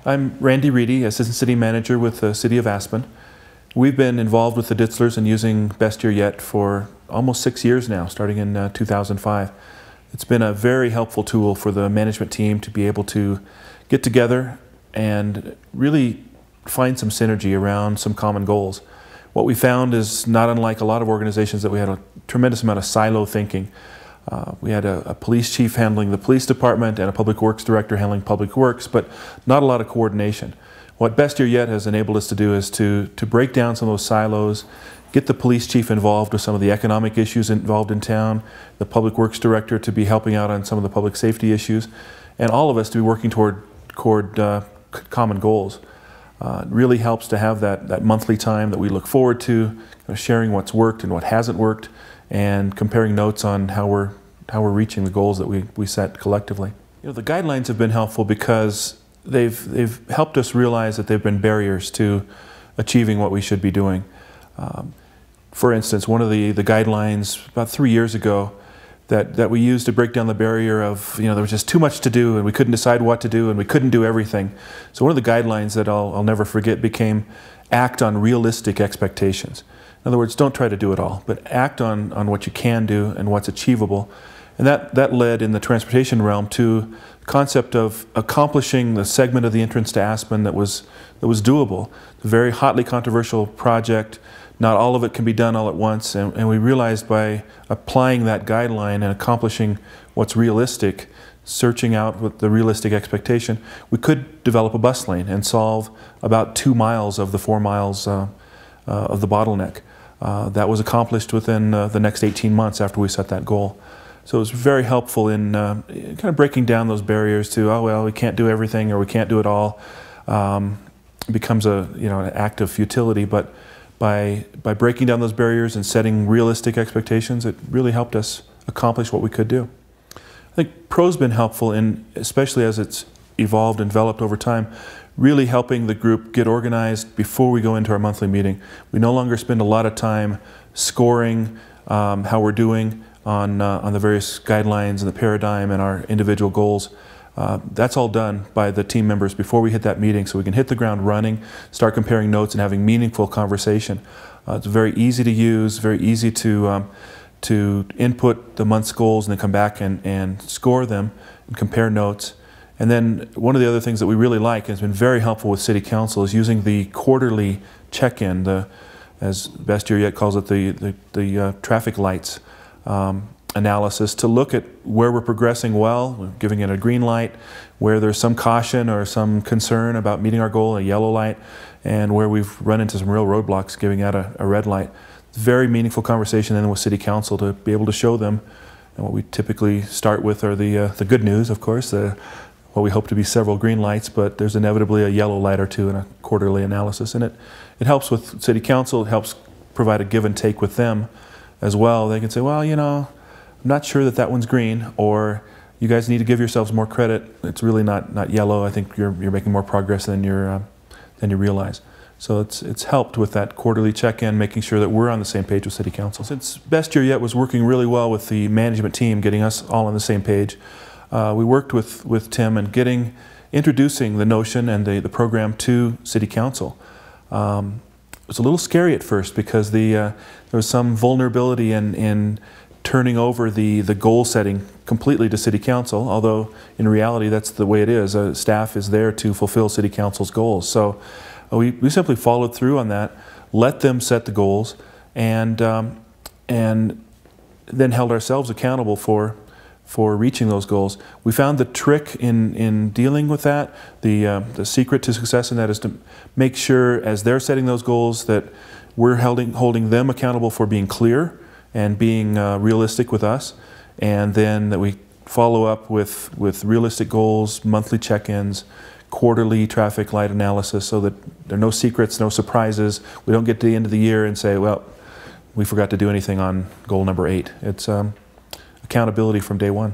I'm Randy Reedy, Assistant City Manager with the City of Aspen. We've been involved with the Ditzlers and using Best Year Yet for almost 6 years now, starting in 2005. It's been a very helpful tool for the management team to be able to get together and really find some synergy around some common goals. What we found is not unlike a lot of organizations that we had a tremendous amount of silo thinking. We had a police chief handling the police department and a public works director handling public works, but not a lot of coordination. What Best Year Yet has enabled us to do is to break down some of those silos, get the police chief involved with some of the economic issues involved in town, the public works director to be helping out on some of the public safety issues, and all of us to be working toward common goals. It really helps to have that monthly time that we look forward to, sharing what's worked and what hasn't worked, and comparing notes on how we're reaching the goals that we set collectively. The guidelines have been helpful because they've helped us realize that they've been barriers to achieving what we should be doing. For instance, one of the guidelines about 3 years ago that we used to break down the barrier of, there was just too much to do and we couldn't decide what to do and we couldn't do everything. So one of the guidelines that I'll never forget became act on realistic expectations. In other words, don't try to do it all, but act on what you can do and what's achievable. And that led in the transportation realm to the concept of accomplishing the segment of the entrance to Aspen that was doable. A very hotly controversial project. Not all of it can be done all at once, and we realized by applying that guideline and accomplishing what's realistic, searching out with the realistic expectation, we could develop a bus lane and solve about 2 miles of the 4 miles of the bottleneck. That was accomplished within the next 18 months after we set that goal. So it was very helpful in kind of breaking down those barriers to, oh well, we can't do everything or we can't do it all. It becomes an act of futility, but by breaking down those barriers and setting realistic expectations, it really helped us accomplish what we could do. I think PRO's been helpful in, especially as it's evolved and developed over time, really helping the group get organized before we go into our monthly meeting. We no longer spend a lot of time scoring how we're doing on the various guidelines and the paradigm and our individual goals. That's all done by the team members before we hit that meeting, so we can hit the ground running, start comparing notes and having meaningful conversation. It's very easy to use, very easy to input the month's goals and then come back and score them and compare notes. And then one of the other things that we really like and has been very helpful with City Council is using the quarterly check-in, as Best Year Yet calls it, the traffic lights analysis, to look at where we're progressing well, we're giving it a green light, where there's some caution or some concern about meeting our goal, a yellow light, and where we've run into some real roadblocks, giving out a red light. It's a very meaningful conversation then with City Council to be able to show them. And what we typically start with are the good news, of course, what we hope to be several green lights, but there's inevitably a yellow light or two in a quarterly analysis. And it helps with City Council, it helps provide a give and take with them as well. They can say, well, I'm not sure that one's green, or you guys need to give yourselves more credit. It's really not yellow. I think you're making more progress than you realize. So it's helped with that quarterly check-in, making sure that we're on the same page with City Council. Since Best Year Yet was working really well with the management team, getting us all on the same page, we worked with Tim and introducing the notion and the program to City Council. It was a little scary at first because there was some vulnerability in turning over the goal setting completely to City Council, although in reality that's the way it is. Staff is there to fulfill City Council's goals. So we simply followed through on that, let them set the goals, and then held ourselves accountable for reaching those goals. We found the trick in dealing with that, the secret to success in that is to make sure as they're setting those goals that we're holding them accountable for being clear and being realistic with us, and then that we follow up with realistic goals, monthly check-ins, quarterly traffic light analysis, so that there are no secrets, no surprises. We don't get to the end of the year and say, well, we forgot to do anything on goal number 8. It's accountability from day one.